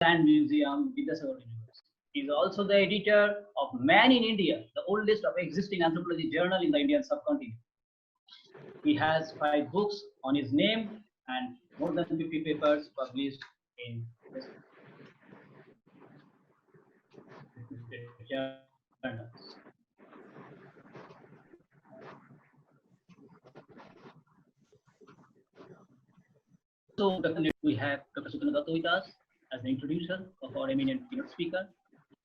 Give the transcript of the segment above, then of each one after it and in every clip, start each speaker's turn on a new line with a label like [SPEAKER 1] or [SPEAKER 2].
[SPEAKER 1] and Museum, Vidyasagar University. He is also the editor of Man in India, the oldest of existing anthropology journal in the Indian subcontinent. He has 5 books on his name and more than 50 papers published in journals. So definitely we have Dr. Sutanu Datta with us as the introducer of our eminent keynote speaker.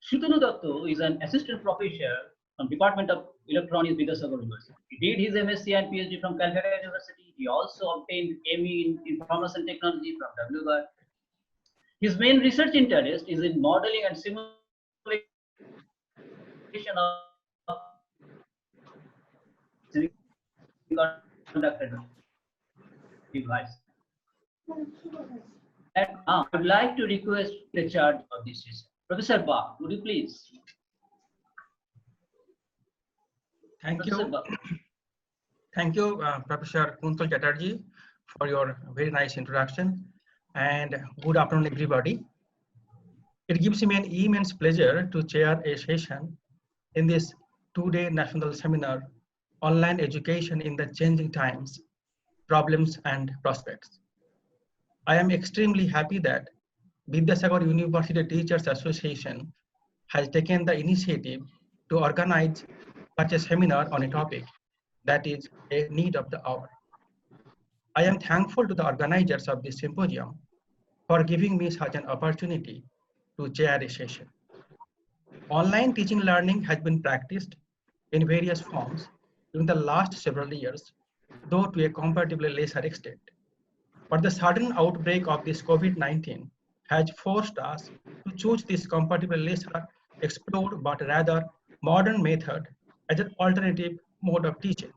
[SPEAKER 1] Sutanu Datta is an assistant professor from Department of Electronics, Vidyasagar University. He did his MSc and PhD from Calcutta University. He also obtained ME in Information Technology from WBAR. His main research interest is in modeling and simulation of semiconductor device. And now I would like to request the charge of this session. Professor Ba, would you please?
[SPEAKER 2] Thank you. Thank you, Professor Untitled Chatterjee, for your very nice introduction. And good afternoon, everybody. It gives me an immense pleasure to chair a session in this 2-day national seminar, Online Education in the Changing Times, Problems and Prospects. I am extremely happy that Vidyasagar University Teachers Association has taken the initiative to organize such a seminar on a topic that is a need of the hour. I am thankful to the organizers of this symposium for giving me such an opportunity to chair a session. Online teaching learning has been practiced in various forms during the last several years, though to a comparatively lesser extent. But the sudden outbreak of this COVID-19 has forced us to choose this comparatively lesser explored but rather modern method as an alternative mode of teaching.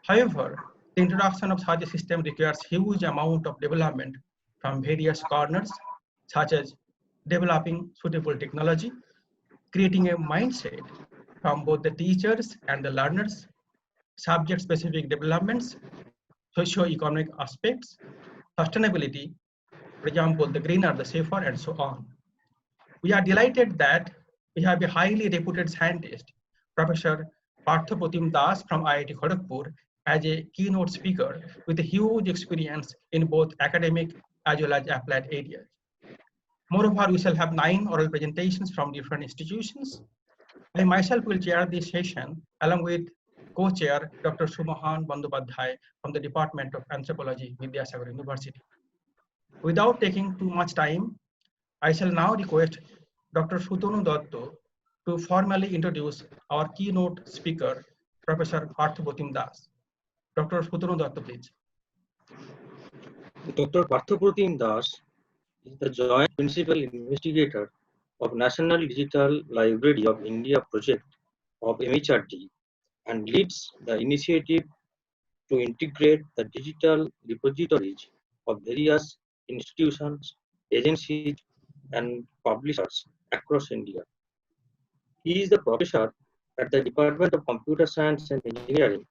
[SPEAKER 2] However, the introduction of such a system requires huge amount of development from various corners, such as developing suitable technology, creating a mindset from both the teachers and the learners, subject-specific developments, socio-economic aspects, sustainability, for example, the greener, the safer, and so on. We are delighted that we have a highly reputed scientist, Professor Partha Pratim from IIT Kharagpur, as a keynote speaker with a huge experience in both academic as well as applied areas. Moreover, we shall have 9 oral presentations from different institutions. I myself will chair this session along with co-chair Dr. Sumohan Bandyopadhyay from the Department of Anthropology, Vidyasagar University. Without taking too much time, I shall now request Dr. Sutanu Datta to formally introduce our keynote speaker, Professor Partha Pratim. Dr. Sutanu Datta, please.
[SPEAKER 3] Dr. Partha Pratim is the Joint Principal Investigator of National Digital Library of India project of MHRD and leads the initiative to integrate the digital repositories of various institutions, agencies, and publishers across India. He is the professor at the Department of Computer Science and Engineering,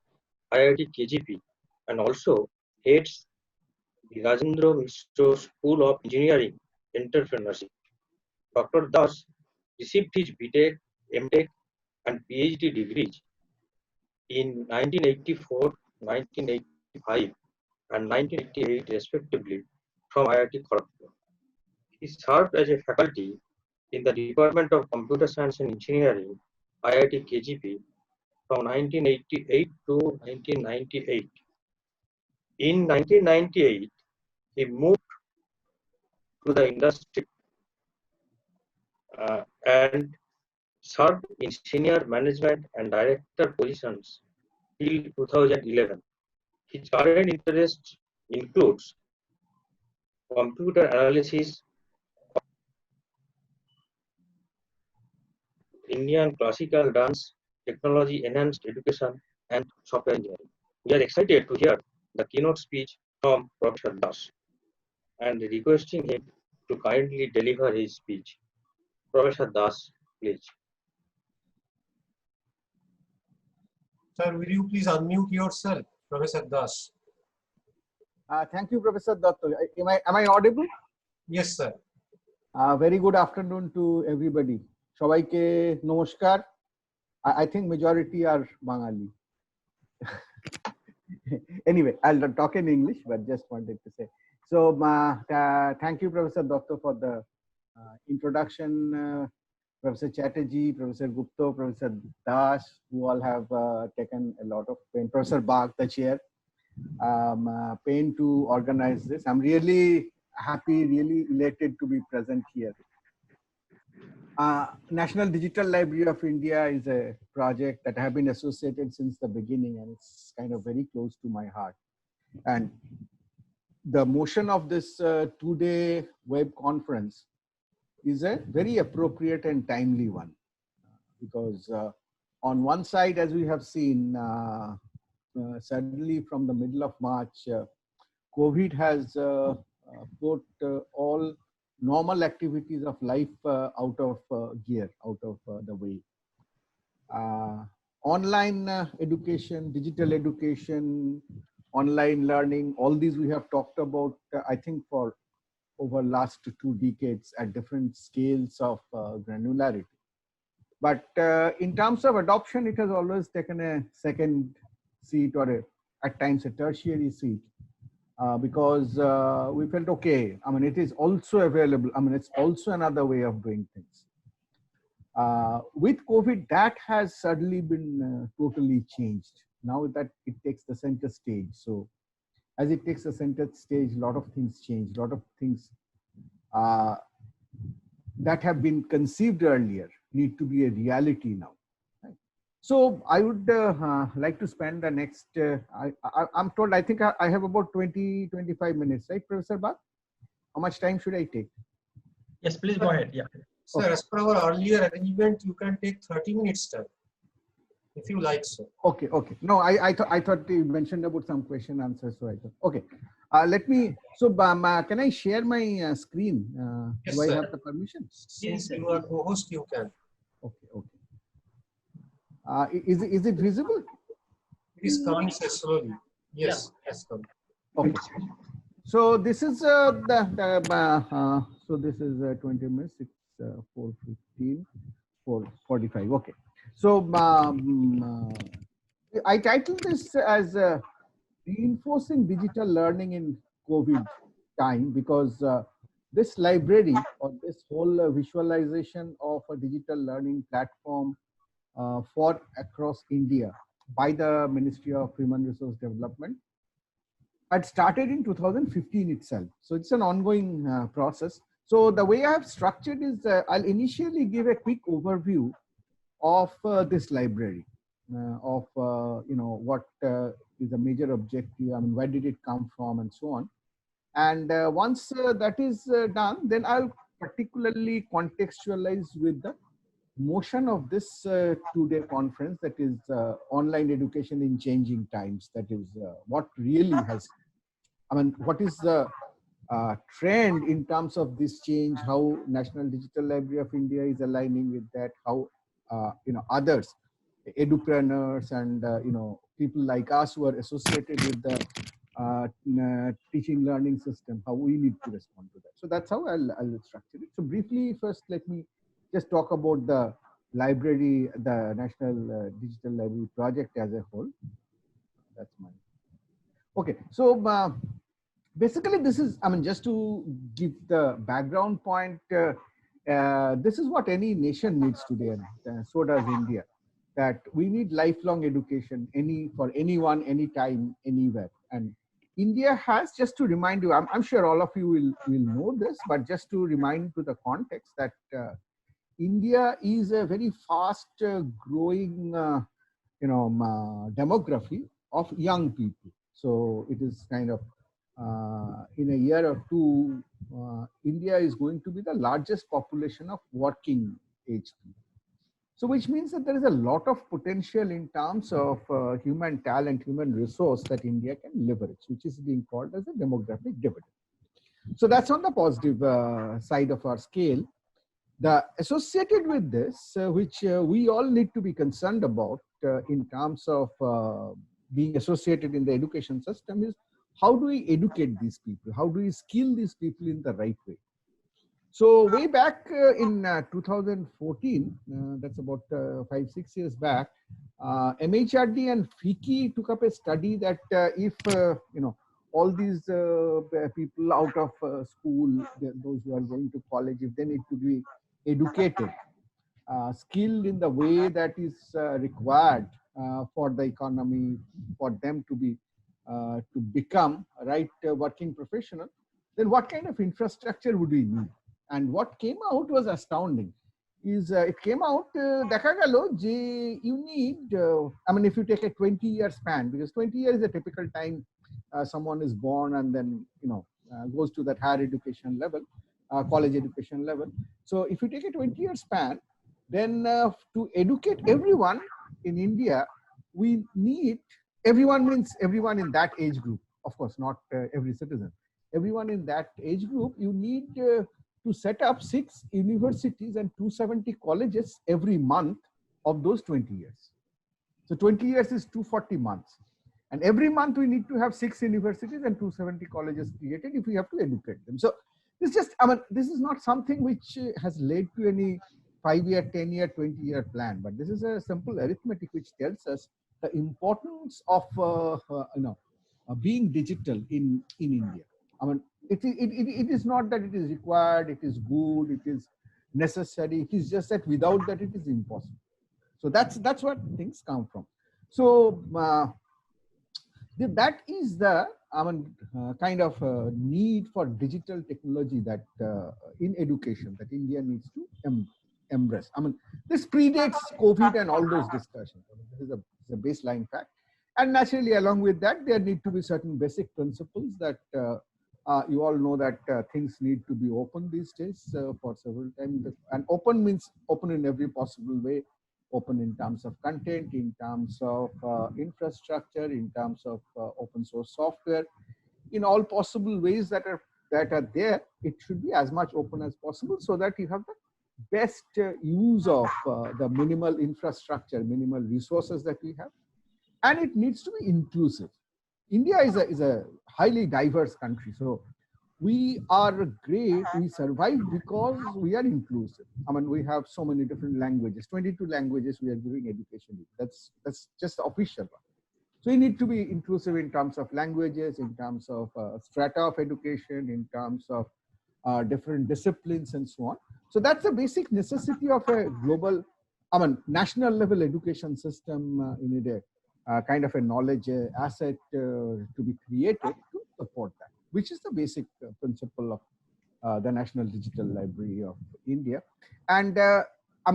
[SPEAKER 3] IIT KGP, and also heads the Rajendra Mishra School of Engineering Entrepreneurship. Dr. Das received his BTech, MTech, and PhD degrees in 1984, 1985, and 1988 respectively from IIT Kharagpur. He served as a faculty in the Department of Computer Science and Engineering, IIT KGP, from 1988 to 1998. In 1998, he moved to the industry and served in senior management and director positions till 2011. His current interests includes computer analysis, Indian classical dance, technology enhanced education, and software engineering. We are excited to hear the keynote speech from Professor Das and requesting him to kindly deliver his speech. Professor Das, please.
[SPEAKER 4] Sir, will you please unmute yourself, Professor Das?
[SPEAKER 5] Thank you, Professor Datta. Am I audible?
[SPEAKER 4] Yes, sir.
[SPEAKER 5] Very good afternoon to everybody. সবাইকে নমস্কার. I think majority are Bengali. Anyway, I'll not talk in English, but just wanted to say. So, thank you, Professor Datta, for the introduction. Professor Chatterjee, Professor Gupta, Professor Das, who all have taken a lot of pain. Professor Bag, the chair, pain to organize this. I'm really happy, really elated to be present here. National Digital Library of India is a project that I have been associated since the beginning, and it's kind of very close to my heart. And the motion of this two-day web conference is a very appropriate and timely one, because on one side, as we have seen, suddenly from the middle of March, COVID has put all normal activities of life out of gear, out of the way. Online education, digital education, online learning, all these we have talked about, I think, for over last 2 decades at different scales of granularity. But in terms of adoption, it has always taken a second seat, or at times a tertiary seat. Because we felt, okay, I mean, it is also available. I mean, it's also another way of doing things. With COVID, that has suddenly been totally changed. Now that it takes the center stage. So as it takes the center stage, a lot of things change. A lot of things that have been conceived earlier need to be a reality now. So I would like to spend the next, I'm told, I think I have about 20-25 minutes, right, Professor Bhatt? How much time should I take?
[SPEAKER 2] Yes, please go ahead. Yeah.
[SPEAKER 4] Sir,
[SPEAKER 5] Okay.
[SPEAKER 4] as per our earlier arrangement, you can take 30 minutes time, if you like, sir.
[SPEAKER 5] Okay, okay. No, I thought you mentioned about some question answers, so I thought, okay. Let me, so can I share my screen?
[SPEAKER 4] Yes,
[SPEAKER 5] Do I
[SPEAKER 4] sir.
[SPEAKER 5] have the permission?
[SPEAKER 4] Since you are co-host, you can.
[SPEAKER 5] Okay, okay. Is it visible?
[SPEAKER 4] It is coming, sir, slowly. Yes, yes, come.
[SPEAKER 5] Okay. So this is so this is 20 minutes. It's 4:15, 4:45. Okay. So I titled this as reinforcing digital learning in COVID time, because this library, or this whole visualization of a digital learning platform for across India by the Ministry of Human Resource Development had started in 2015 itself. So it's an ongoing process. So the way I have structured is I'll initially give a quick overview of this library, of what is the major objective, I mean, where did it come from, and so on. And once that is done, then I'll particularly contextualize with the motion of this two-day conference, that is online education in changing times. That is what really has, I mean, what is the trend in terms of this change, how National Digital Library of India is aligning with that, how others, edupreneurs and people like us who are associated with the teaching learning system, how we need to respond to that. So that's how I'll structure it. So briefly, first let me just talk about the library, the National Digital Library project as a whole. That's mine. Okay, so basically this is, I mean, just to give the background point, this is what any nation needs today, and so does India, that we need lifelong education, for anyone, anytime, anywhere. And India has, just to remind you, I'm sure all of you will know this, but just to remind to the context that India is a very fast growing demography of young people. So it is kind of in a year or two, India is going to be the largest population of working age people. So which means that there is a lot of potential in terms of human talent, human resource that India can leverage, which is being called as a demographic dividend. So that's on the positive side of our scale. The associated with this, which we all need to be concerned about in terms of being associated in the education system, is how do we educate these people? How do we skill these people in the right way? So way back in 2014, that's about 5-6 years back, MHRD and FICCI took up a study that if all these people out of school, those who are going to college, if they need to be educated, skilled in the way that is required for the economy, for them to be to become a right working professional, then what kind of infrastructure would we need? And what came out was astounding. Is it came out দেখা গেল যে you need I mean, if you take a 20-year span, because 20 years is a typical time someone is born and then goes to that higher education level, college education level. So if you take a 20-year span, then to educate everyone in India, we need, everyone means everyone in that age group, of course, not every citizen. Everyone in that age group, you need to set up 6 universities and 270 colleges every month of those 20 years. So 20 years is 240 months. And every month we need to have 6 universities and 270 colleges created if we have to educate them. So this is not something which has led to any 5-year, 10-year, 20-year plan, but this is a simple arithmetic which tells us the importance of being digital in India. I mean, it is not that it is required, it is good, it is necessary. It is just that without that it is impossible. So that's what things come from. So that is the kind of need for digital technology that in education that India needs to embrace. I mean, this predates COVID and all those discussions. I mean, this is a baseline fact. And naturally, along with that, there need to be certain basic principles that you all know that things need to be open these days for several times. And open means open in every possible way. Open in terms of content, in terms of infrastructure, in terms of open source software, in all possible ways that are there. It should be as much open as possible so that you have the best use of the minimal infrastructure, minimal resources that we have. And it needs to be inclusive. India is a highly diverse country. So we are great, we survive because we are inclusive. I mean, we have so many different languages, 22 languages we are giving education. That's just the official one. So you need to be inclusive in terms of languages, in terms of strata of education, in terms of different disciplines and so on. So that's the basic necessity of a global, national level education system. You need a kind of a knowledge asset to be created to support that, which is the basic principle of the National Digital Library of India. And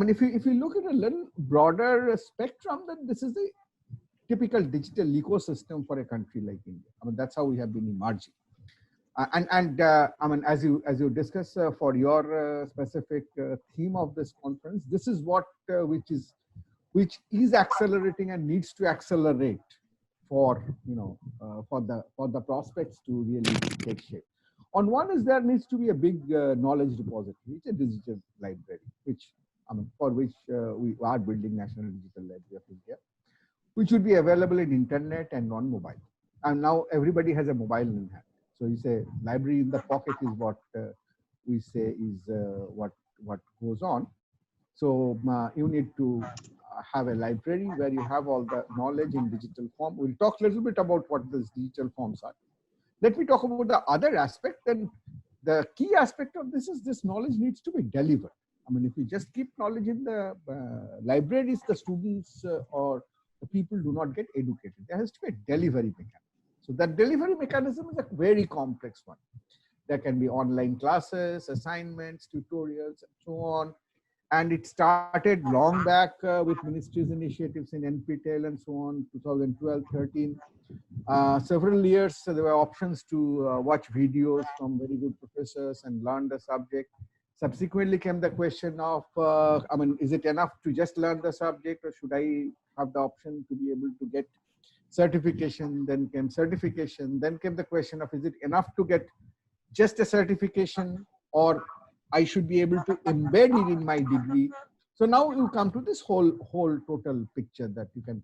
[SPEAKER 5] if you look at a little broader spectrum, then this is the typical digital ecosystem for a country like India. I mean, that's how we have been emerging. As you discuss for your specific theme of this conference, this is what which is accelerating and needs to accelerate for the prospects to really take shape. On one is there needs to be a big knowledge repository, it's a digital library, for which we are building National Digital Library of India, which would be available in internet and non-mobile. And now everybody has a mobile in hand. So you say library in the pocket is what we say is what goes on. So you need to have a library where you have all the knowledge in digital form. We'll talk a little bit about what these digital forms are. Let me talk about the other aspect. And the key aspect of this is this knowledge needs to be delivered. I mean, if you just keep knowledge in the libraries, the students or the people do not get educated. There has to be a delivery mechanism. So that delivery mechanism is a very complex one. There can be online classes, assignments, tutorials, and so on. And it started long back with ministries' initiatives in NPTEL and so on, 2012, 13. Several years, there were options to watch videos from very good professors and learn the subject. Subsequently came the question of, is it enough to just learn the subject, or should I have the option to be able to get certification? Then came certification. Then came the question of, is it enough to get just a certification, or I should be able to embed it in my degree? So now you come to this whole total picture that you can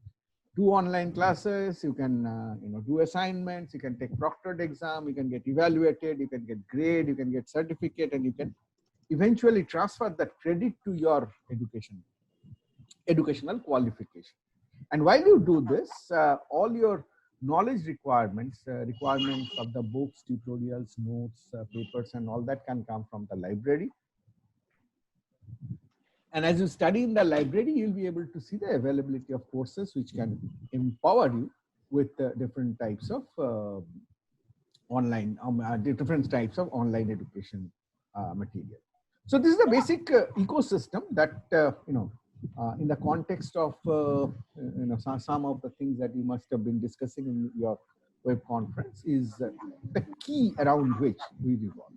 [SPEAKER 5] do online classes, you can do assignments, you can take proctored exam, you can get evaluated, you can get grade, you can get certificate, and you can eventually transfer that credit to your educational qualification. And while you do this, all your knowledge requirements of the books, tutorials, notes, papers, and all that can come from the library. And as you study in the library, you'll be able to see the availability of courses which can empower you with different types of online education material. So this is the basic ecosystem that in the context of some of the things that you must have been discussing in your web conference is the key around which we revolve.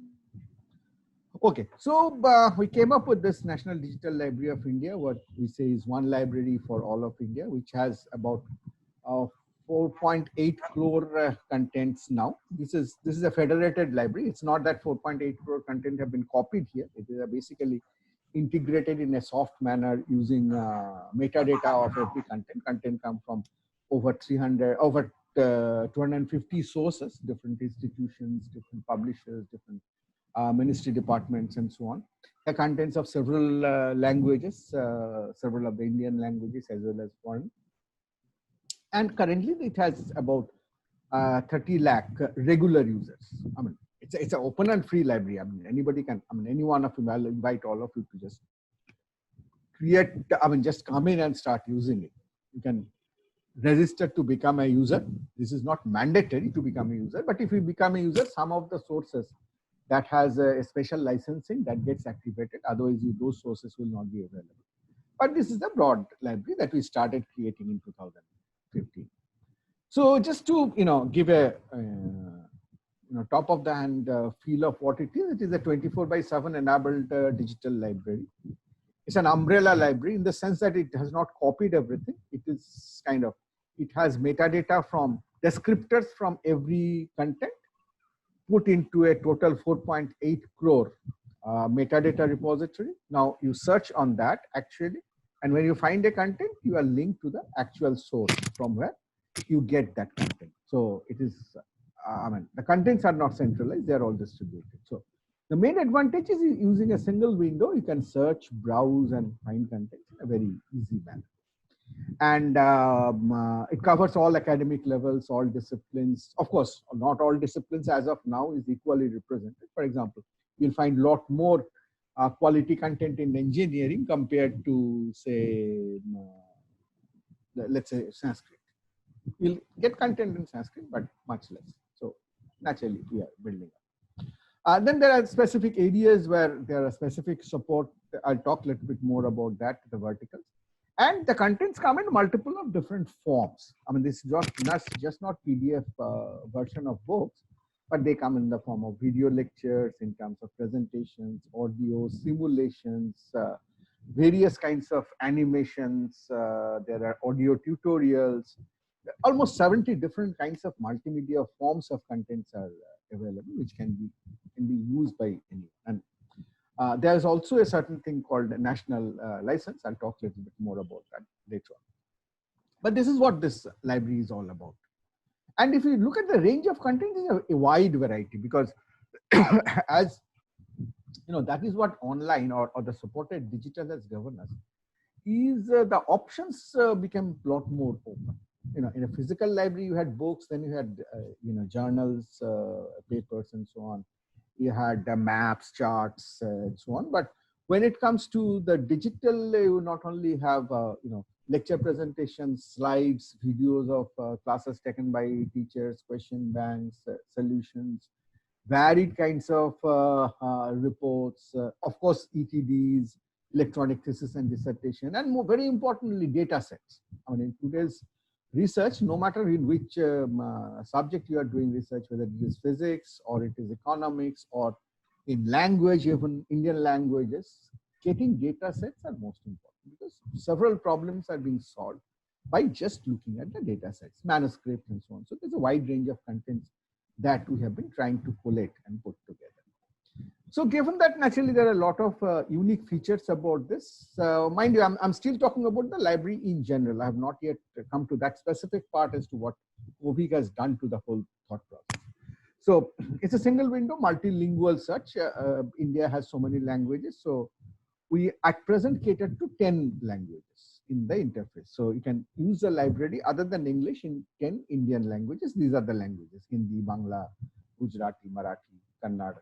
[SPEAKER 5] Okay, so we came up with this National Digital Library of India, what we say is one library for all of India, which has about 4.8 crore contents now. This is a federated library. It's not that 4.8 crore content have been copied here. It is basically integrated in a soft manner using metadata of every content. Content come from over 250 sources, different institutions, different publishers, different ministry departments, and so on. The contents of several languages, several of the Indian languages as well as foreign. And currently it has about 30 lakh regular users. I mean, it's an open and free library. I mean, anybody can, any one of you, I'll invite all of you to just create, just come in and start using it. You can register to become a user. This is not mandatory to become a user, but if you become a user, some of the sources that has a special licensing that gets activated. Otherwise, those sources will not be available. But this is the broad library that we started creating in 2015. So just to give a top of the hand feel of what it is a 24/7 enabled digital library. It's an umbrella library in the sense that it has not copied everything. It is it has metadata from descriptors from every content put into a total 4.8 crore metadata repository. Now you search on that actually, and when you find a content, you are linked to the actual source from where you get that content. So it is, the contents are not centralized, they're all distributed. So the main advantage is using a single window, you can search, browse, and find content in a very easy manner. And it covers all academic levels, all disciplines. Of course, not all disciplines as of now is equally represented. For example, you'll find a lot more quality content in engineering compared to, say, let's say Sanskrit. You'll get content in Sanskrit, but much less. So naturally, we are building up. Then there are specific areas where there are specific support. I'll talk a little bit more about that, the verticals. And the contents come in multiple of different forms. This is just not PDF version of books, but they come in the form of video lectures, in terms of presentations, audio, simulations, various kinds of animations. There are audio tutorials. Almost 70 different kinds of multimedia forms of contents are available, which can be used by anyone. And there is also a certain thing called a national license. I'll talk a little bit more about that later on. But this is what this library is all about. And if you look at the range of content, it's a wide variety, because as that is what online or the supported digital has given us, is the options become a lot more open. In a physical library, you had books, then you had journals, papers, and so on. You had maps, charts, and so on. But when it comes to the digital, you not only have lecture presentations, slides, videos of classes taken by teachers, question banks, solutions, varied kinds of reports, of course, ETDs, electronic thesis and dissertation, and more, very importantly, data sets. In today's research, no matter in which subject you are doing research, whether it is physics or it is economics or in language, even Indian languages, getting data sets are most important, because several problems are being solved by just looking at the data sets, manuscripts, and so on. So there's a wide range of contents that we have been trying to collate and put together. So given that, naturally, there are a lot of unique features about this. Mind you, I'm still talking about the library in general. I have not yet come to that specific part as to what OVIG has done to the whole thought process. So it's a single window, multilingual search. India has so many languages. So we at present cater to 10 languages in the interface. So you can use the library other than English in 10 Indian languages. These are the languages: Hindi, Bangla, Gujarati, Marathi, Kannada,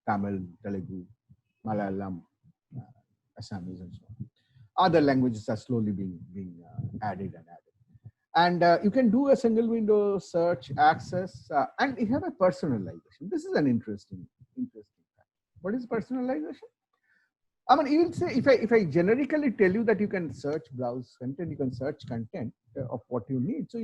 [SPEAKER 5] Tamil, Telugu, Malayalam, Assamese, and so on. Other languages are slowly being added and added. And you can do a single window search, access, and you have a personalization. This is an interesting fact. What is personalization? I mean, you will say, if I generically tell you that you can search, browse content, you can search content of what you need. So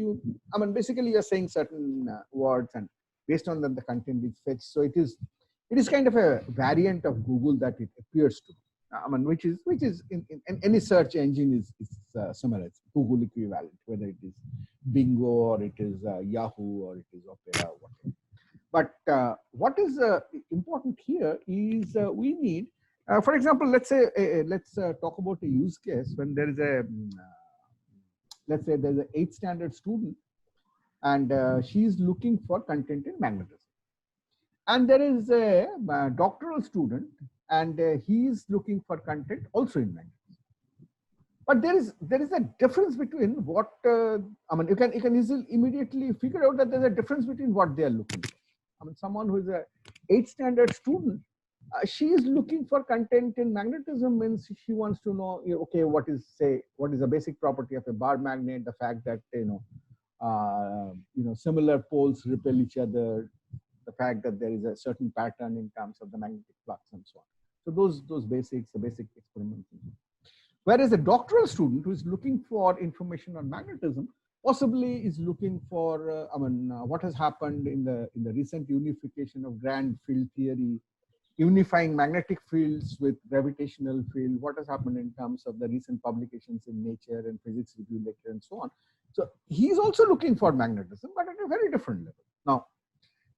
[SPEAKER 5] basically you're saying certain words, and based on them, the content is fetched. So it is kind of a variant of Google that it appears to be. Which is in any search engine is similar. It's Google equivalent, whether it is Bingo or it is Yahoo or it is Opera, whatever. But what is important here is we need, for example, let's talk about a use case when there is a, let's say there's an 8th standard student and she is looking for content in magnetism. And there is a doctoral student and he is looking for content also in magnetism. But there is a difference between what, you can easily immediately figure out that there's a difference between what they are looking for. Someone who is a 8th standard student, she is looking for content in magnetism means she wants to know, okay, what is the basic property of a bar magnet, the fact that, similar poles repel each other, the fact that there is a certain pattern in terms of the magnetic flux and so on. So those basics, the basic experiments. Whereas a doctoral student who is looking for information on magnetism possibly is looking for, what has happened in the recent unification of grand field theory, unifying magnetic fields with gravitational field, what has happened in terms of the recent publications in Nature and Physics Review Lecture and so on. So he is also looking for magnetism, but at a very different level. Now,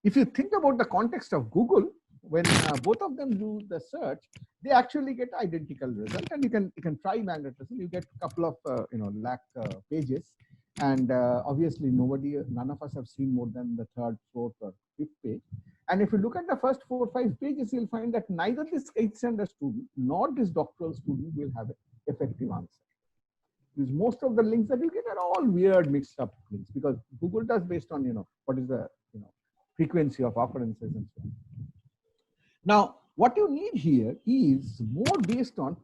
[SPEAKER 5] if you think about the context of Google, when both of them do the search, they actually get identical result, and you can try magnetism. You get a couple of lakh pages, and obviously none of us have seen more than the 3rd, 4th, or 5th page. And if you look at the first 4 or 5 pages, you'll find that neither this 8th standard student nor this doctoral student will have an effective answer. Because most of the links that you get are all weird, mixed up links, because Google does based on what is the frequency of occurrences and so on. Now, what you need here is more based on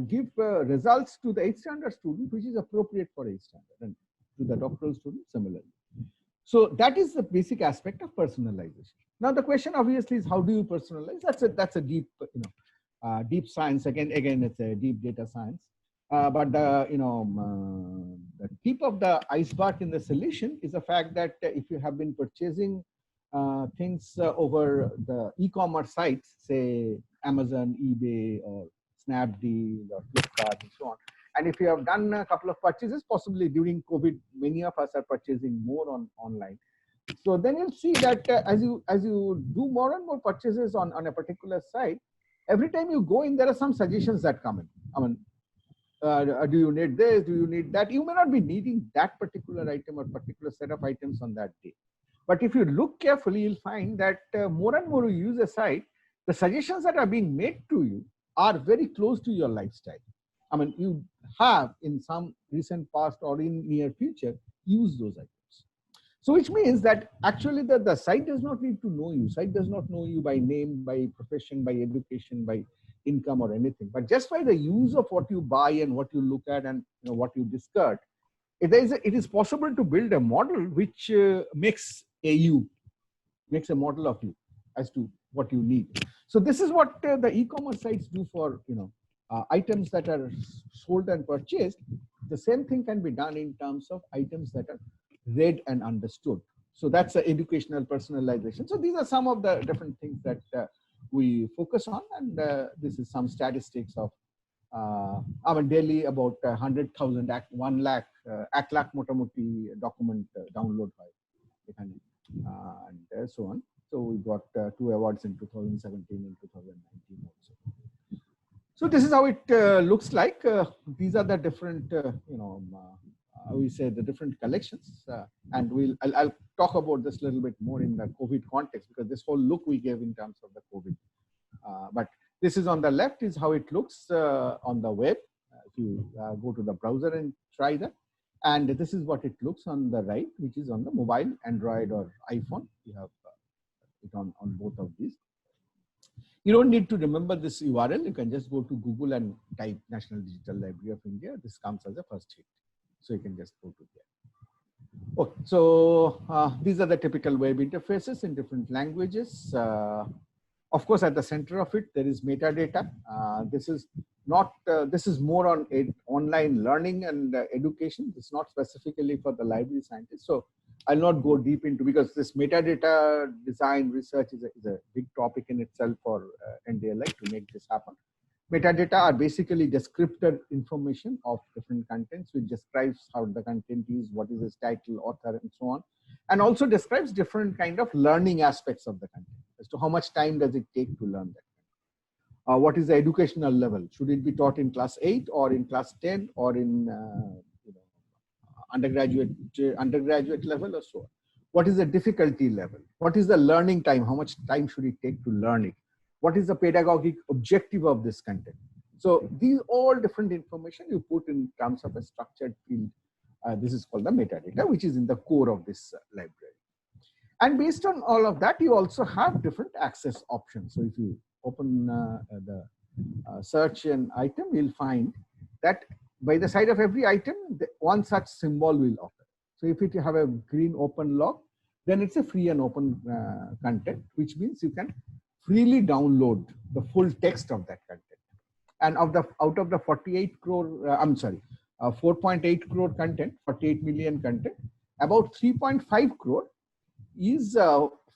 [SPEAKER 5] give results to the 8th standard student, which is appropriate for 8th standard, and to the doctoral student similarly. So that is the basic aspect of personalization. Now, the question obviously is, how do you personalize? That's a deep, deep science. Again, it's a deep data science. But the tip of the iceberg in the solution is the fact that if you have been purchasing things over the e-commerce sites, say Amazon, eBay, or Snapdeal, or Flipkart, and so on. And if you have done a couple of purchases, possibly during COVID, many of us are purchasing more online. So then you'll see that as you do more and more purchases on a particular site, every time you go in, there are some suggestions that come in. Do you need this? Do you need that? You may not be needing that particular item or particular set of items on that day. But if you look carefully, you'll find that more and more you use a site, the suggestions that are being made to you are very close to your lifestyle. You have in some recent past or in near future used those items. So which means that actually the site does not need to know you. Site does not know you by name, by profession, by education, by income or anything. But just by the use of what you buy and what you look at and what you discard, it is possible to build a model which makes a model of you as to what you need. So this is what the e-commerce sites do for items that are sold and purchased. The same thing can be done in terms of items that are read and understood. So that's the educational personalization. So these are some of the different things that we focus on, and this is some statistics of daily about 100,000 1 lakh motamoti document download by and so on. So we got 2 awards in 2017 and 2019 also. So this is how it looks like. These are the different we say the different collections, and I'll talk about this a little bit more in the COVID context, because this whole look we gave in terms of the COVID. But this is on the left is how it looks on the web. If you go to the browser and try that, and this is what it looks on the right, which is on the mobile, Android or iPhone. You have it on both of these. You don't need to remember this URL. You can just go to Google and type National Digital Library of India. This comes as a first hit. So you can just go to there. Okay, so these are the typical web interfaces in different languages. Of course, at the center of it, there is metadata. This is not, this is more on online learning and education. It's not specifically for the library scientists. So I'll not go deep into, because this metadata design research is a big topic in itself for NDLI to make this happen. Metadata are basically descriptor information of different contents, which describes how the content is, what is its title, author, and so on. And also describes different kind of learning aspects of the content, as to how much time does it take to learn that. What is the educational level? Should it be taught in class 8 or in class 10 or in undergraduate level or so on? What is the difficulty level? What is the learning time? How much time should it take to learn it? What is the pedagogic objective of this content? So these all different information you put in terms of a structured field. This is called the metadata, which is in the core of this library. And based on all of that, you also have different access options. So if you open the search an item, you'll find that by the side of every item, one such symbol will occur. So if you have a green open log, then it's a free and open content, which means you can freely download the full text of that content. And out of the 48 crore, 4.8 crore content, 48 million content, about 3.5 crore is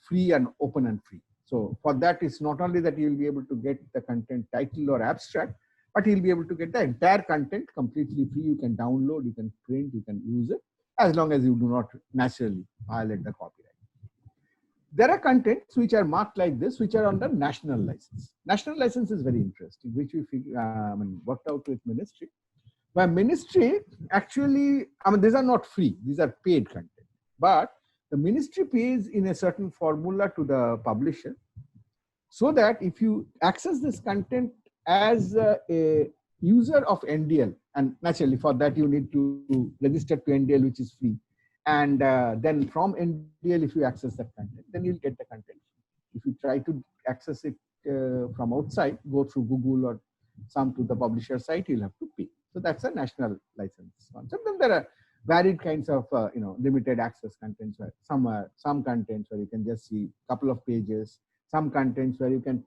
[SPEAKER 5] free and open and free. So for that, it's not only that you'll be able to get the content title or abstract, but you'll be able to get the entire content completely free. You can download, you can print, you can use it, as long as you do not naturally violate the copyright. There are contents which are marked like this, which are under national license. National license is very interesting, which we worked out with ministry. Where ministry actually, these are not free, these are paid content. But the ministry pays in a certain formula to the publisher, so that if you access this content as a user of NDL, and naturally for that you need to register to NDL, which is free. And then from NDL, if you access that content, then you'll get the content. If you try to access it from outside, go through Google or some to the publisher site, you'll have to pay. So that's a national license concept. Then there are varied kinds of limited access contents, where some contents where you can just see a couple of pages, some contents where you can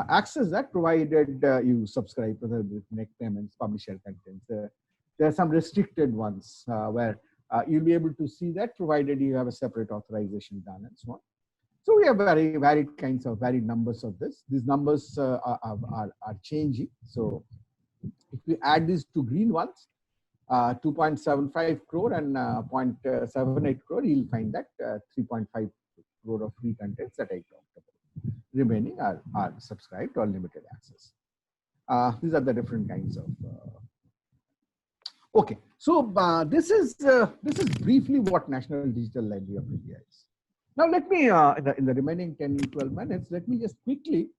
[SPEAKER 5] access that provided you subscribe, whether with make payments, publisher contents. There are some restricted ones where you'll be able to see that provided you have a separate authorization done and so on. So we have varied kinds of varied numbers of this. These numbers are changing. So if we add these two green ones, 2.75 crore and 0.78 crore, you'll find that 3.5 crore of free contents that I talked about. Remaining are subscribed or limited access. These are the different kinds of. Okay, so this is briefly what National Digital Library of India is. Now let me, in the remaining 10-12 minutes, let me just quickly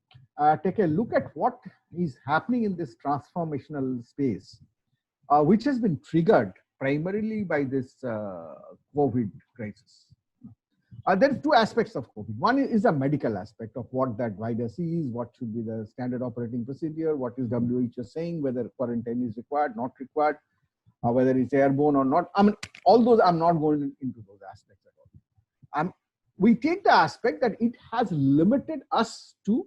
[SPEAKER 5] take a look at what is happening in this transformational space, which has been triggered primarily by this COVID crisis. There are two aspects of COVID. One is a medical aspect of what that virus is, what should be the standard operating procedure, what is WHO saying, whether quarantine is required, not required, whether it's airborne or not. All those, I'm not going into those aspects at all. We take the aspect that it has limited us to,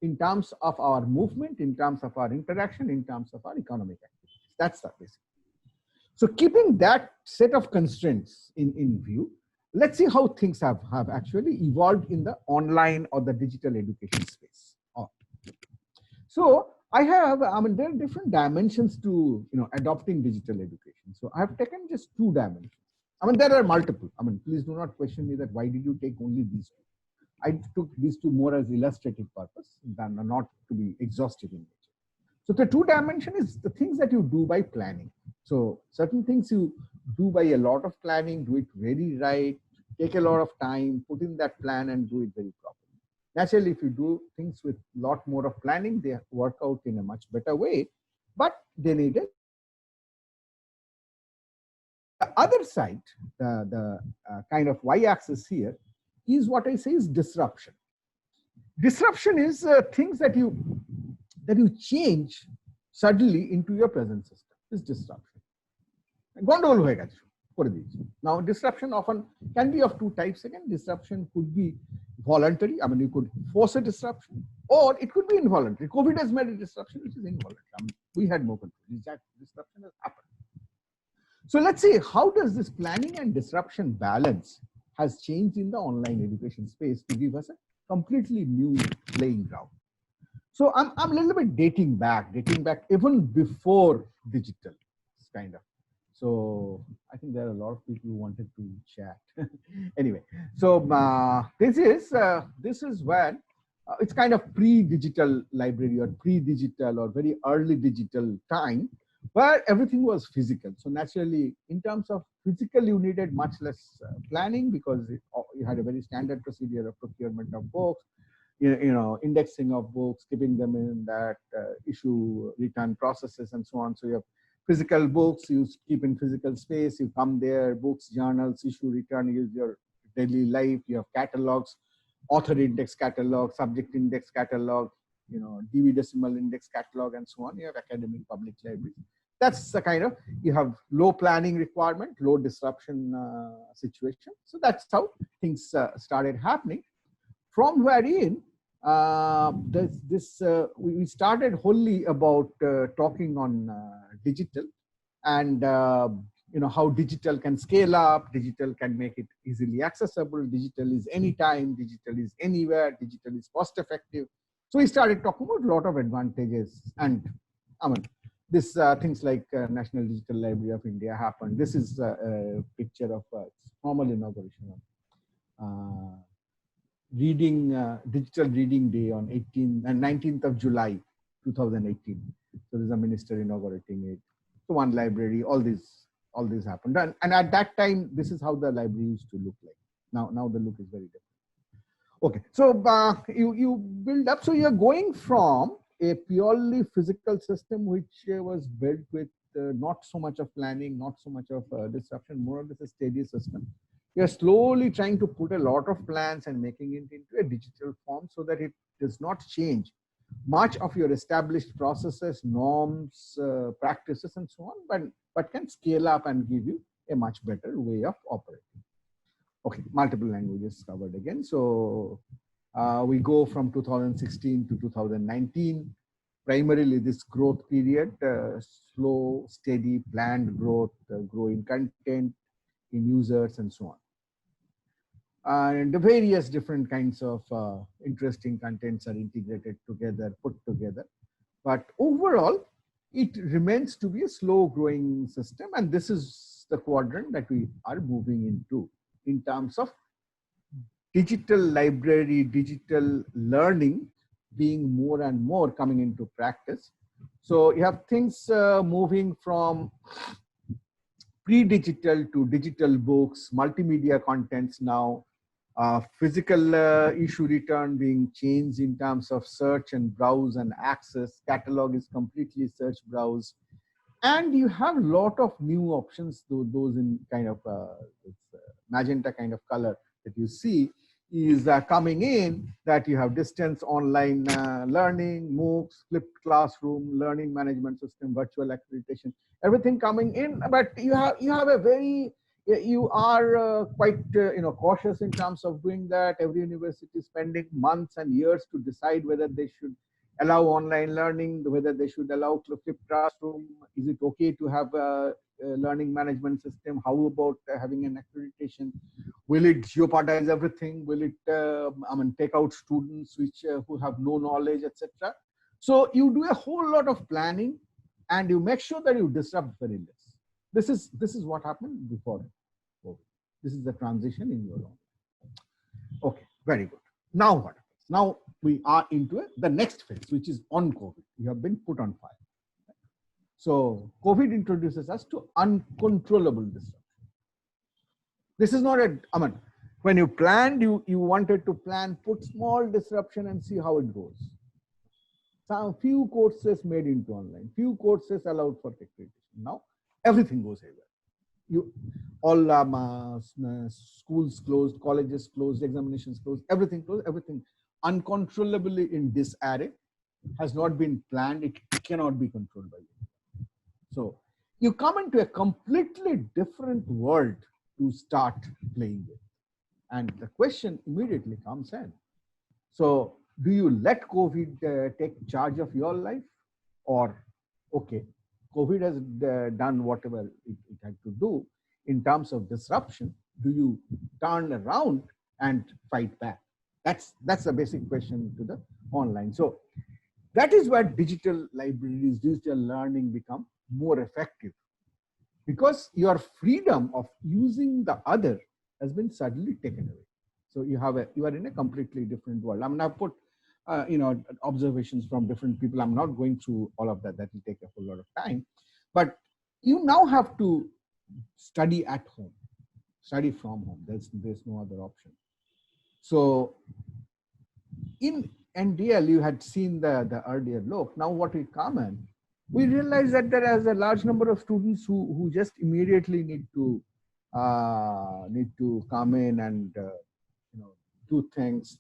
[SPEAKER 5] in terms of our movement, in terms of our interaction, in terms of our economic activities. That's the basic. So keeping that set of constraints in view, let's see how things have actually evolved in the online or the digital education space. So I have, there are different dimensions to adopting digital education. So I have taken just two dimensions. There are multiple. Please do not question me that why did you take only these two? I took these two more as illustrative purpose than not to be exhaustive in nature. So the two dimension is the things that you do by planning. So certain things you do by a lot of planning, do it very right, take a lot of time, put in that plan and do it very properly. Naturally, if you do things with a lot more of planning, they work out in a much better way, but they need it. The other side, the kind of y-axis here, is what I say is disruption. Disruption is things that you change suddenly into your present system. Is disruption. Now, disruption often can be of two types. Again, disruption could be voluntary. I mean, you could force a disruption, or it could be involuntary. COVID has made a disruption which is involuntary. I mean, we had no control. That disruption has happened. So let's see, how does this planning and disruption balance has changed in the online education space to give us a completely new playing ground. So I'm a little bit dating back even before digital, kind of. So I think there are a lot of people who wanted to chat. Anyway, so this is when it's kind of pre-digital library or pre-digital or very early digital time, where everything was physical. So naturally, in terms of physical, you needed much less planning because you had a very standard procedure of procurement of books, indexing of books, keeping them in that issue return processes and so on. So you have physical books, you keep in physical space, you come there, books, journals, issue return, use your daily life, you have catalogs, author index catalog, subject index catalog, DV decimal index catalog, and so on. You have academic public libraries. That's the kind of, you have low planning requirement, low disruption situation. So that's how things started happening. From wherein we started wholly about talking on digital and how digital can scale up, digital can make it easily accessible, digital is anytime, digital is anywhere, digital is cost effective. So we started talking about a lot of advantages, and I mean, this things like National Digital Library of India happened. This is a picture of formal inauguration of digital reading day on 18th and 19th of July 2018. So there's a minister inaugurating it. So one library, all these happened, and at that time, this is how the library used to look like. Now the look is very different. Okay, so you build up. So you're going from a purely physical system which was built with not so much of planning, not so much of disruption, more of a steady system. You're slowly trying to put a lot of plans and making it into a digital form so that it does not change much of your established processes, norms, practices, and so on, but can scale up and give you a much better way of operating. Okay, multiple languages covered again. So we go from 2016 to 2019. Primarily this growth period, slow, steady, planned growth, growing content in users and so on. And the various different kinds of interesting contents are integrated together, put together. But overall, it remains to be a slow growing system. And this is the quadrant that we are moving into in terms of digital library, digital learning being more and more coming into practice. So you have things moving from pre-digital to digital books, multimedia contents now, physical issue return being changed in terms of search and browse and access. Catalog is completely search, browse. And you have a lot of new options, those in kind of magenta kind of color that you see is coming in, that you have distance online learning, MOOCs, flipped classroom, learning management system, virtual accreditation, everything coming in. But you have a very, you are quite cautious in terms of doing that. Every university is spending months and years to decide whether they should allow online learning, whether they should allow flipped classroom. Is it okay to have a learning management system? How about having an accreditation? Will it jeopardize everything? Will it take out students who have no knowledge, etc.? So you do a whole lot of planning, and you make sure that you disrupt very less. This is what happened before COVID. This is the transition in your own. Okay, very good. Now what? Now we are into the next phase, which is on COVID. You have been put on fire. So COVID introduces us to uncontrollable disruption. This is not I mean, when you planned, you wanted to plan, put small disruption and see how it goes. Some few courses made into online, few courses allowed for accreditation. Now everything goes haywire. All schools closed, colleges closed, examinations closed, everything uncontrollably in disarray, has not been planned. It cannot be controlled by you. So you come into a completely different world to start playing with. And the question immediately comes in. So do you let COVID take charge of your life? Or, okay, COVID has done whatever it had to do in terms of disruption. Do you turn around and fight back? That's the basic question to the online. So that is where digital libraries, digital learning become more effective, because your freedom of using the other has been suddenly taken away. So you are in a completely different world. I mean, I've put observations from different people. I'm not going through all of that. That will take a whole lot of time. But you now have to study at home, study from home. There's no other option. So in NDL, you had seen the earlier look. Now what will come in, we realize that there is a large number of students who just immediately need to come in and do things,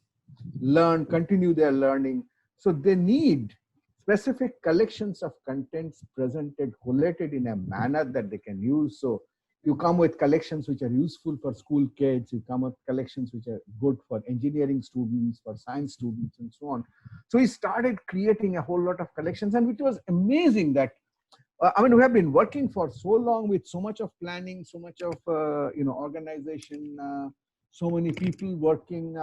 [SPEAKER 5] learn, continue their learning. So they need specific collections of contents presented, collated in a manner that they can use. So you come with collections which are useful for school kids, you come with collections which are good for engineering students, for science students, and so on. So we started creating a whole lot of collections, and which was amazing that, I mean, we have been working for so long with so much of planning, so much of organization, so many people working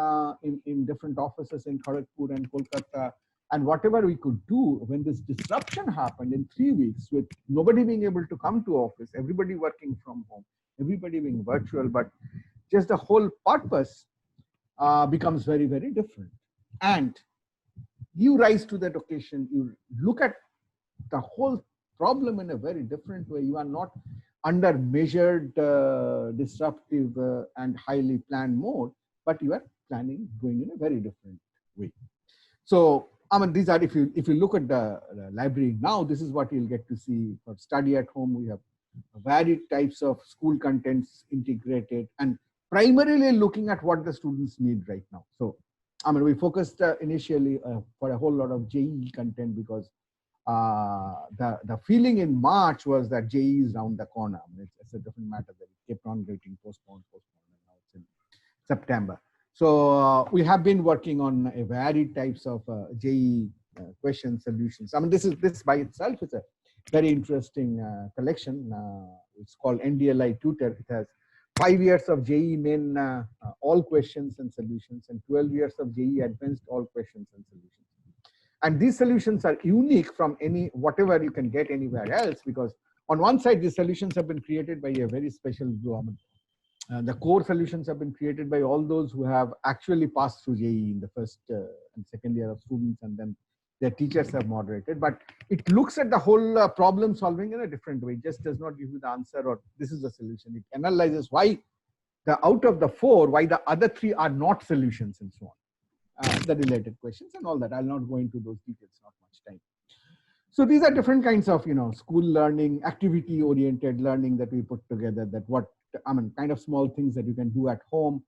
[SPEAKER 5] in different offices in Kharagpur and Kolkata. And whatever we could do, when this disruption happened in 3 weeks, with nobody being able to come to office, everybody working from home, everybody being virtual, but just the whole purpose becomes very, very different. And you rise to that occasion, you look at the whole problem in a very different way. You are not under measured, disruptive, and highly planned mode, but you are planning, going in a very different way. So, I mean, these are, if you look at the library now, this is what you'll get to see for study at home. We have varied types of school contents integrated, and primarily looking at what the students need right now. So, I mean, we focused initially for a whole lot of JEE content, because the feeling in March was that JEE is around the corner. I mean, it's a different matter that it kept on getting postponed, and now it's in September. So we have been working on a varied types of JEE question solutions. I mean, this by itself is a very interesting collection. It's called NDLI Tutor. It has 5 years of JEE main all questions and solutions, and 12 years of JEE advanced all questions and solutions. And these solutions are unique from whatever you can get anywhere else, because on one side, these solutions have been created by a very special group. The core solutions have been created by all those who have actually passed through JEE in the first and second year of students, and then their teachers have moderated. But it looks at the whole problem solving in a different way. It just does not give you the answer or this is the solution. It analyzes why out of the 4, why the other 3 are not solutions, and so on. The related questions and all that. I'll not go into those details, not much time. So these are different kinds of, school learning, activity-oriented learning that we put together, kind of small things that you can do at home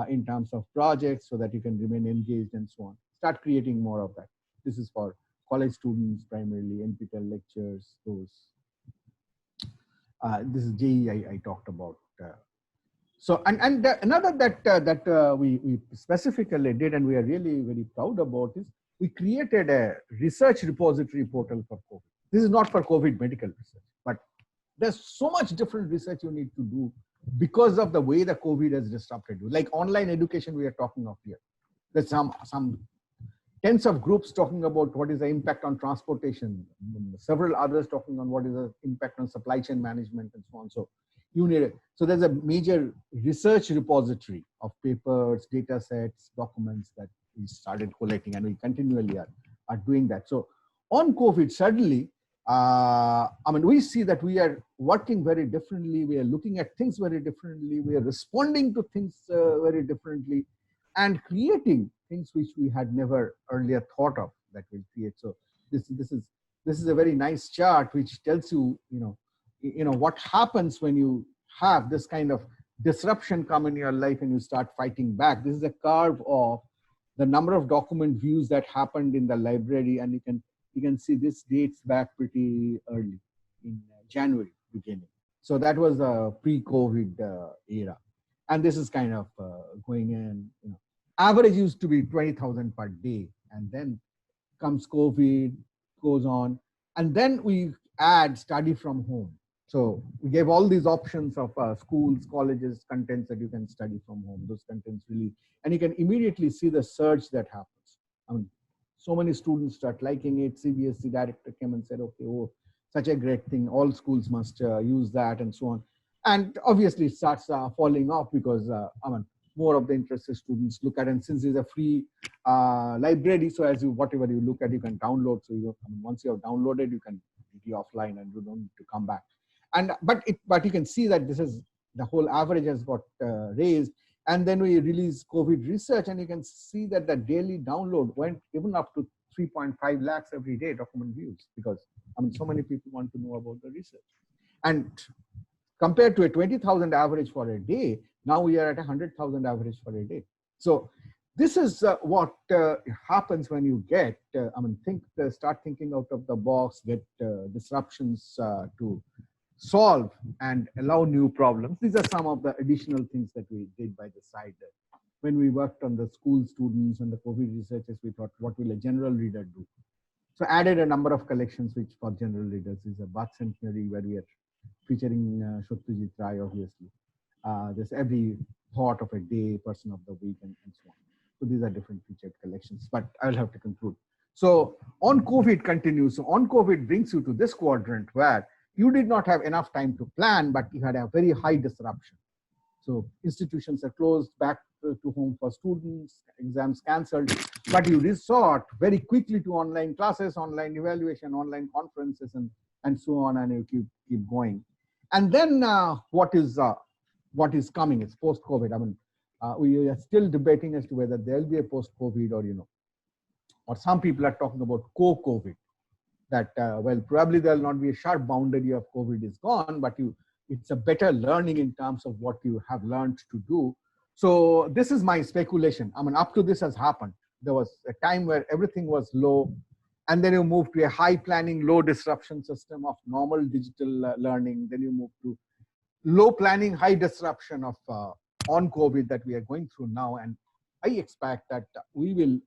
[SPEAKER 5] in terms of projects so that you can remain engaged and so on. Start creating more of that. This is for college students primarily, NPTEL lectures, those. This is JEE I talked about. So, and another that we specifically did, and we are really very proud about, is we created a research repository portal for COVID. This is not for COVID medical research, but there's so much different research you need to do because of the way the COVID has disrupted you. Like online education we are talking of here. There's some tens of groups talking about what is the impact on transportation, several others talking on what is the impact on supply chain management and so on. So you need it. So there's a major research repository of papers, data sets, documents that we started collecting, and we continually are doing that. So on COVID, suddenly I mean, we see that we are working very differently. We are looking at things very differently. We are responding to things very differently, and creating things which we had never earlier thought of that we'll create. So this is a very nice chart which tells you, what happens when you have this kind of disruption come in your life and you start fighting back. This is a curve of the number of document views that happened in the library, and you can see this dates back pretty early in January beginning. So that was the pre-COVID era. And this is kind of going in, average used to be 20,000 per day. And then comes COVID, goes on. And then we add study from home. So we gave all these options of schools, colleges, contents that you can study from home, those contents really, and you can immediately see the surge that happens. I mean, so many students start liking it. CBSE director came and said, okay, oh, such a great thing. All schools must use that and so on. And obviously it starts falling off because more of the interested students look at it. And since it's a free library, so whatever you look at, you can download. So once you have downloaded, you can be offline and you don't need to come back. And but you can see that this is the whole average has got raised. And then we release COVID research, and you can see that the daily download went even up to 3.5 lakhs every day document views, because so many people want to know about the research. And compared to a 20,000 average for a day, now we are at 100,000 average for a day. So this is what happens when you get, start thinking out of the box, get disruptions to solve and allow new problems. These are some of the additional things that we did by the side. When we worked on the school students and the COVID researchers, we thought, what will a general reader do? So added a number of collections which for general readers is a Birth Centenary, where we are featuring Satyajit Ray, obviously. There's every thought of a day, person of the week, and so on. So these are different featured collections, but I'll have to conclude. So on COVID continues. So on COVID brings you to this quadrant where you did not have enough time to plan, but you had a very high disruption. So institutions are closed, back to home for students, exams canceled, but you resort very quickly to online classes, online evaluation, online conferences, and so on, and you keep going. And then what is coming is post-COVID. We are still debating as to whether there'll be a post-COVID or some people are talking about co-COVID. That, probably there'll not be a sharp boundary of COVID is gone, but it's a better learning in terms of what you have learned to do. So this is my speculation. Up to this has happened. There was a time where everything was low, and then you move to a high planning, low disruption system of normal digital learning. Then you move to low planning, high disruption of on COVID that we are going through now. And I expect that we will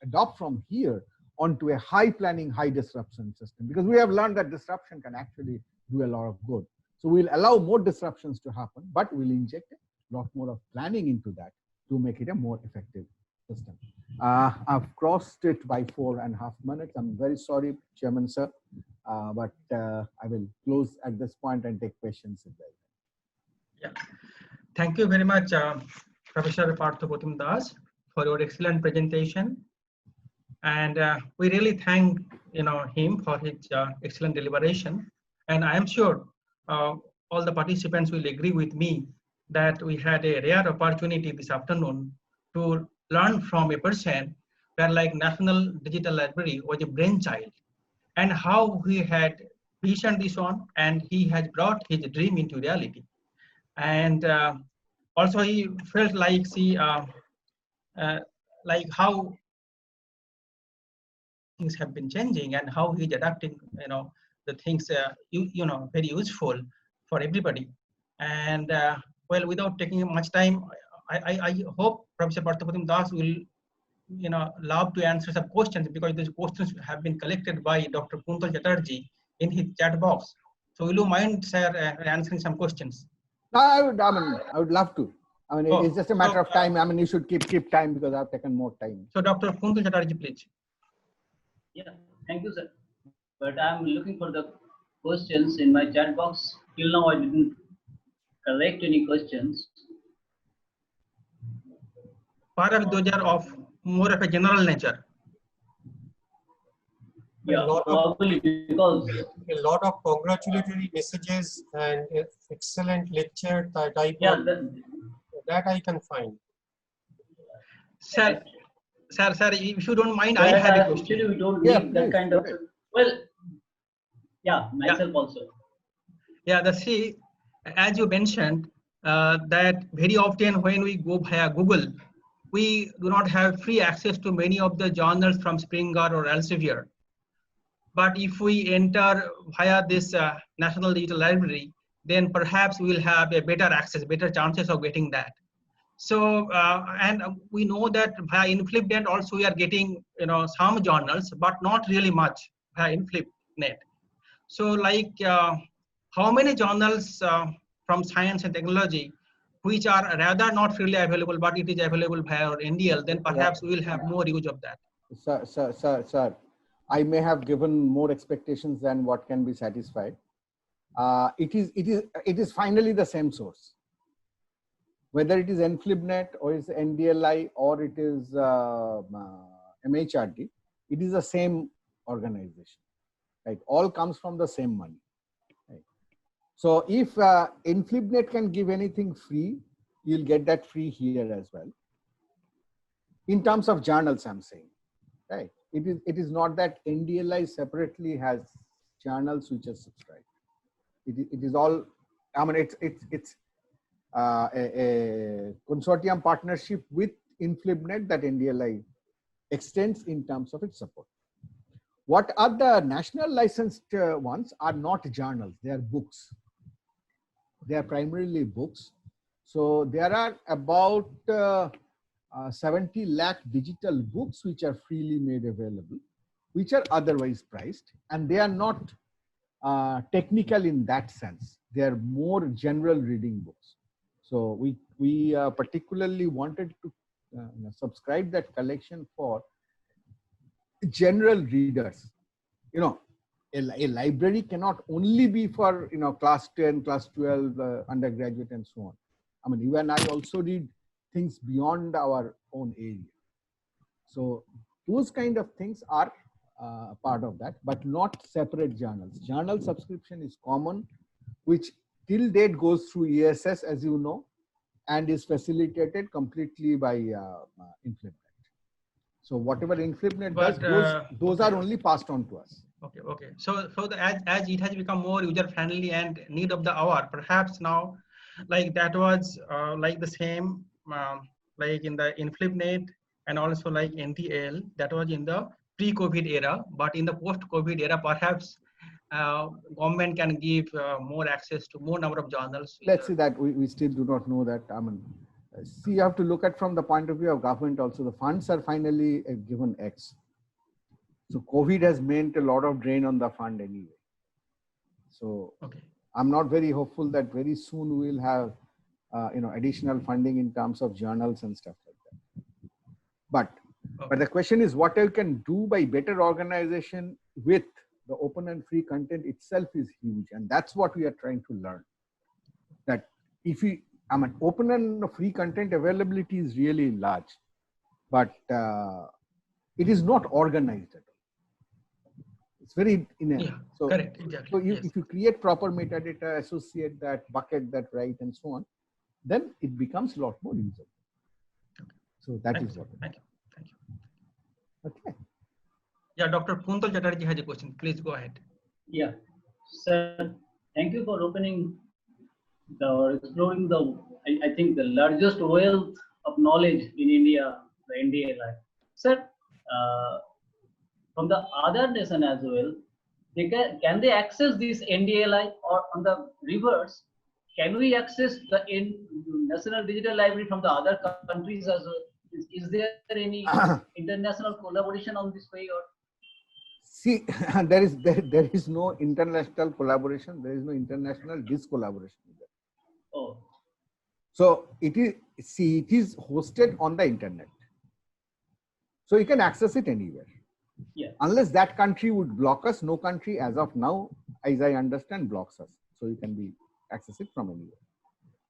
[SPEAKER 5] adopt from here onto a high planning, high disruption system, because we have learned that disruption can actually do a lot of good. So we'll allow more disruptions to happen, but we'll inject a lot more of planning into that to make it a more effective system. I've crossed it by 4.5 minutes. I'm very sorry, Chairman Sir, but I will close at this point and take questions.
[SPEAKER 2] Yeah. Thank you very much, Professor Partha Pratim Das, for your excellent presentation. And we really thank him for his excellent deliberation. And I am sure all the participants will agree with me that we had a rare opportunity this afternoon to learn from a person where like National Digital Library was a brainchild, and how he had visioned this on, and he has brought his dream into reality. And also he felt like how things have been changing and how he's adapting, the things, very useful for everybody. And well, without taking much time, I hope Professor Partha Pratim Das will, love to answer some questions, because these questions have been collected by Dr. Kuntal Chatterjee in his chat box. So will you mind, sir, answering some questions?
[SPEAKER 5] I would love to. It's just a matter of time. You should keep time, because I've taken more time.
[SPEAKER 2] So Dr. Kuntal Chatterjee, please.
[SPEAKER 1] Yeah, thank you, sir. But I'm looking for the questions in my chat box. Till now, I didn't collect any questions.
[SPEAKER 2] Part of those are of more of a general nature.
[SPEAKER 1] Yeah,
[SPEAKER 4] lot of
[SPEAKER 1] probably because
[SPEAKER 4] a lot of congratulatory messages and excellent lecture type
[SPEAKER 1] yeah,
[SPEAKER 4] of that I can find.
[SPEAKER 2] Sir, sir, if you don't mind, I
[SPEAKER 1] that
[SPEAKER 2] have a
[SPEAKER 1] actually
[SPEAKER 2] question.
[SPEAKER 1] we don't
[SPEAKER 5] Yeah,
[SPEAKER 1] need that
[SPEAKER 5] please,
[SPEAKER 1] kind
[SPEAKER 5] go
[SPEAKER 1] of.
[SPEAKER 5] ahead.
[SPEAKER 1] Well, yeah,
[SPEAKER 2] Yeah,
[SPEAKER 1] myself also.
[SPEAKER 2] yeah. See, as you mentioned, that very often when we go via Google, we do not have free access to many of the journals from Springer or Elsevier. But if we enter via this National Digital Library, then perhaps we'll have a better access, better chances of getting that. So, and we know that via InflipNet also we are getting, some journals, but not really much via InflipNet. So like, how many journals from science and technology, which are rather not freely available, but it is available via our NDL, then perhaps we will have more use of that.
[SPEAKER 5] Sir, I may have given more expectations than what can be satisfied. It is finally the same source. Whether it is NFlipNet or it's NDLI or it is MHRD, it is the same organization. Right? All comes from the same money. Right? So if NFlipNet can give anything free, you'll get that free here as well. In terms of journals, I'm saying, right? It is not that NDLI separately has journals which are subscribed. It is all. I mean, it's a consortium partnership with InflipNet that NDLI extends in terms of its support. What are the national licensed ones are not journals, they are books. They are primarily books. So there are about 70 lakh digital books which are freely made available, which are otherwise priced, and they are not technical in that sense. They are more general reading books. So we particularly wanted to subscribe that collection for general readers. A library cannot only be for class 10, class 12, undergraduate, and so on. I mean, you and I also read things beyond our own area. So those kind of things are part of that, but not separate journals. Journal subscription is common, which till date goes through ESS, as you know, and is facilitated completely by InflipNet. So whatever InflipNet does, those
[SPEAKER 2] okay.
[SPEAKER 5] are only passed on to us.
[SPEAKER 2] Okay. So as it has become more user friendly and need of the hour, perhaps now, like that was like the same, like in the InflipNet and also like NTL, that was in the pre-COVID era, but in the post-COVID era, perhaps government can give more access to more number of journals.
[SPEAKER 5] Let's see that we still do not know that. I mean, see, you have to look at from the point of view of government also. The funds are finally given X. So COVID has meant a lot of drain on the fund anyway. So okay. I'm not very hopeful that very soon we'll have additional funding in terms of journals and stuff like that. But the question is what you can do by better organization with the open and free content itself is huge, and that's what we are trying to learn. That if we, I mean, open and free content availability is really large, but it is not organized at all. It's very so
[SPEAKER 2] correct, exactly.
[SPEAKER 5] So if you create proper metadata, associate that, bucket that right, and so on, then it becomes a lot more usable. So that is what.
[SPEAKER 2] Thank you.
[SPEAKER 5] Okay.
[SPEAKER 2] Yeah, Dr. Kuntal Chatterjee has a question. Please go ahead.
[SPEAKER 1] Yeah, sir, thank you for opening exploring the, I think, the largest wealth of knowledge in India, the NDLI. Sir, from the other nation as well, can they access this NDLI, or on the reverse, can we access the National Digital Library from the other countries as well? Is there any international collaboration on this way, or?
[SPEAKER 5] See, there is no international collaboration. There is no international discollaboration.
[SPEAKER 1] Oh.
[SPEAKER 5] So it is hosted on the internet. So you can access it anywhere.
[SPEAKER 1] Yeah.
[SPEAKER 5] Unless that country would block us, no country as of now, as I understand, blocks us. So you can access it from anywhere.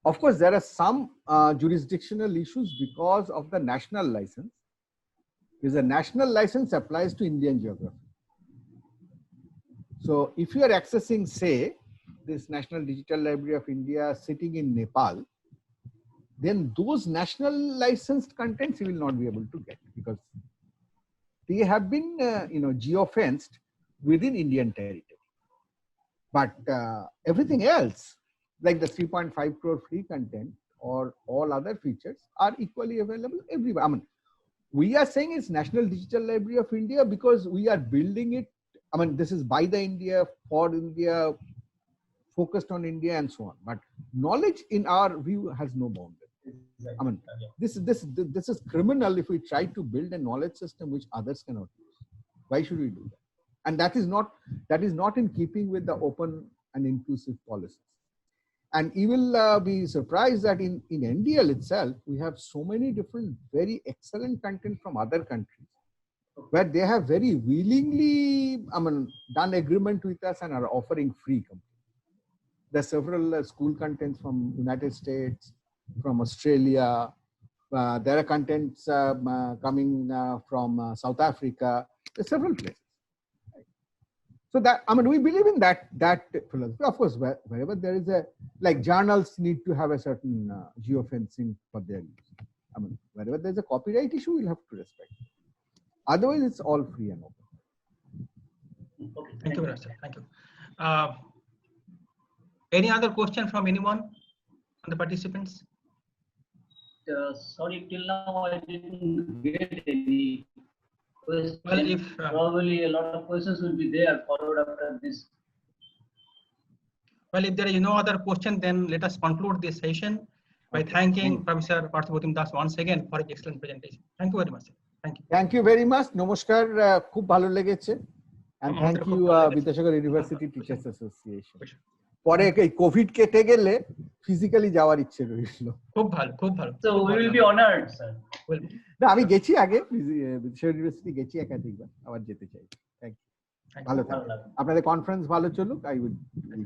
[SPEAKER 5] Of course, there are some jurisdictional issues because of the national license. Because the national license applies to Indian geography. So if you are accessing, say, this National Digital Library of India sitting in Nepal, then those national licensed contents you will not be able to get because they have been, geofenced within Indian territory. But everything else, like the 3.5 crore free content or all other features, are equally available everywhere. I mean, we are saying it's National Digital Library of India because we are building it. I mean, this is by the India, for India, focused on India, and so on. But knowledge, in our view, has no boundary.
[SPEAKER 1] Exactly.
[SPEAKER 5] I mean, this is criminal if we try to build a knowledge system which others cannot use. Why should we do that? And that is not in keeping with the open and inclusive policies. And you will be surprised that in NDL itself, we have so many different, very excellent content from other countries, where they have very willingly, done agreement with us and are offering free content. There are several school contents from United States, from Australia. There are contents coming from South Africa. There are several places. So that, we believe in that philosophy. Of course, wherever there is like journals need to have a certain geofencing for their use. Wherever there's a copyright issue, we'll have to respect it. Otherwise, it's all free and open.
[SPEAKER 1] Okay,
[SPEAKER 2] Thank you, Minister. Thank you. Any other question from anyone from the participants?
[SPEAKER 1] Sorry, till now I didn't get any question.
[SPEAKER 2] Well, if
[SPEAKER 1] probably a lot of questions will be there followed after this.
[SPEAKER 2] well, if there is no other question, then let us conclude this session by thanking Professor Partha Pratim once again for his excellent presentation. Thank you very much. Thank you.
[SPEAKER 5] Thank you very much. Namaskar. খুব ভালো লেগেছে. And thank you, Vidyasagar University Teachers Association. পরে এই Covid কেটে গেলে physically যাওয়ার ইচ্ছে রইল।
[SPEAKER 2] খুব ভালো, খুব ভালো।
[SPEAKER 1] So we will be honored, sir.
[SPEAKER 5] না, আমি গেছি আগে বিদ্যাসাগর ইউনিভার্সিটি গেছি একাধিকবার, আবার যেতে চাই। Thank you. ভালো থাকবেন। আপনাদের কনফারেন্স ভালো চলুক। I would wish